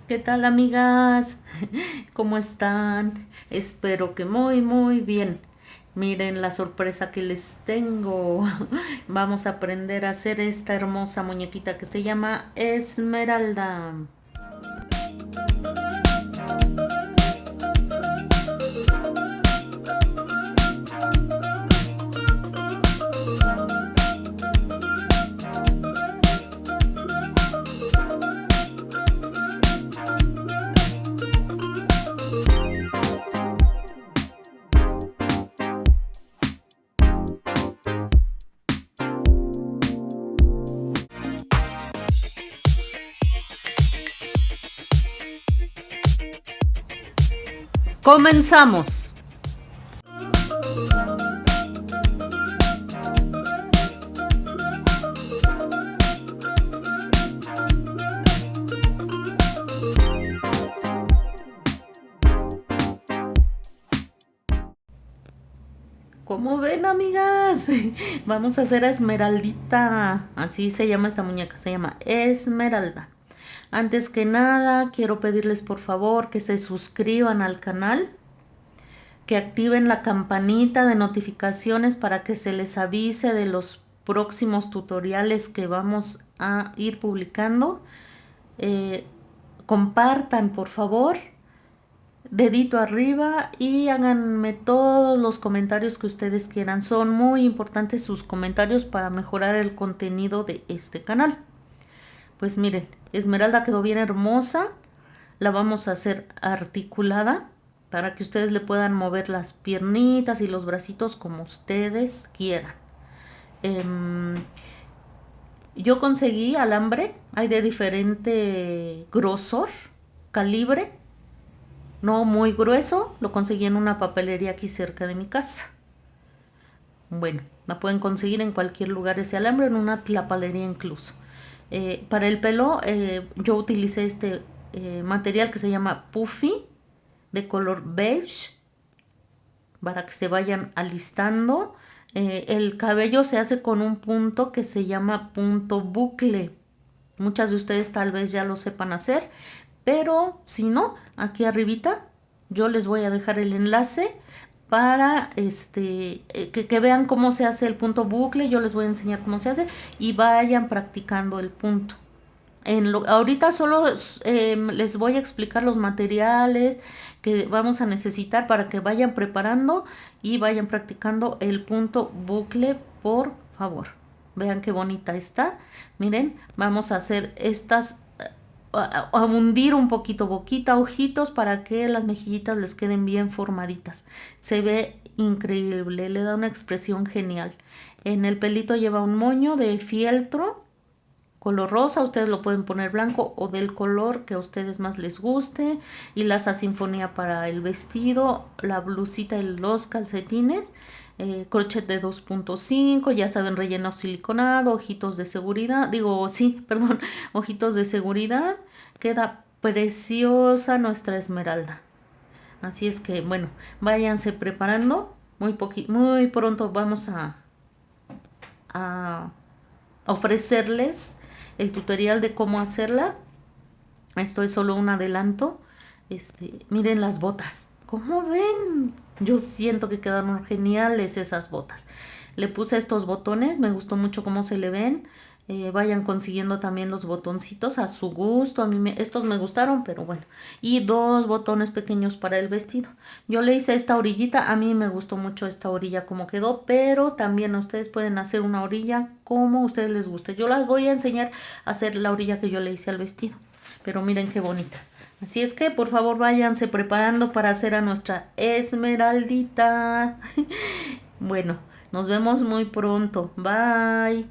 ¿Qué tal, amigas? ¿Cómo están? Espero que muy bien. Miren la sorpresa que les tengo. Vamos a aprender a hacer esta hermosa muñequita que se llama Esmeralda. Comenzamos. ¿Cómo ven, amigas? Vamos a hacer a Esmeraldita. Así se llama esta muñeca, se llama Esmeralda. Antes que nada, quiero pedirles por favor que se suscriban al canal, que activen la campanita de notificaciones para que se les avise de los próximos tutoriales que vamos a ir publicando. Compartan, por favor, dedito arriba y háganme todos los comentarios que ustedes quieran. Son muy importantes sus comentarios para mejorar el contenido de este canal. Pues miren, Esmeralda quedó bien hermosa. La vamos a hacer articulada para que ustedes le puedan mover las piernitas y los bracitos como ustedes quieran. Yo conseguí alambre, hay de diferente grosor, calibre, no muy grueso, lo conseguí en una papelería aquí cerca de mi casa. Bueno, la pueden conseguir en cualquier lugar ese alambre, en una tlapalería incluso. Para el pelo yo utilicé este material que se llama Puffy, de color beige, para que se vayan alistando. El cabello se hace con un punto que se llama punto bucle. Muchas de ustedes tal vez ya lo sepan hacer, pero si no, aquí arribita yo les voy a dejar el enlace para que vean cómo se hace el punto bucle. Yo les voy a enseñar cómo se hace y vayan practicando el punto. Ahorita solo les voy a explicar los materiales que vamos a necesitar para que vayan preparando y vayan practicando el punto bucle, por favor. Vean qué bonita está. Miren, vamos a hacer estas, a hundir un poquito boquita, ojitos, para que las mejillitas les queden bien formaditas. Se ve increíble, le da una expresión genial. En el pelito lleva un moño de fieltro color rosa, ustedes lo pueden poner blanco o del color que a ustedes más les guste. Y la sinfonía para el vestido, la blusita y los calcetines. Crochet de 2.5, ya saben, relleno siliconado, ojitos de seguridad, perdón, ojitos de seguridad. Queda preciosa nuestra Esmeralda. Así es que, bueno, váyanse preparando. Muy pronto vamos a ofrecerles el tutorial de cómo hacerla. Esto es solo un adelanto. Miren las botas. ¿Cómo ven? Yo siento que quedaron geniales esas botas. Le puse estos botones, me gustó mucho cómo se le ven. Vayan consiguiendo también los botoncitos a su gusto. Estos me gustaron, pero bueno. Y dos botones pequeños para el vestido. Yo le hice esta orillita. A mí me gustó mucho esta orilla como quedó, pero también ustedes pueden hacer una orilla como a ustedes les guste. Yo las voy a enseñar a hacer la orilla que yo le hice al vestido. Pero miren qué bonita. Así es que por favor váyanse preparando para hacer a nuestra Esmeraldita. Bueno, nos vemos muy pronto. Bye.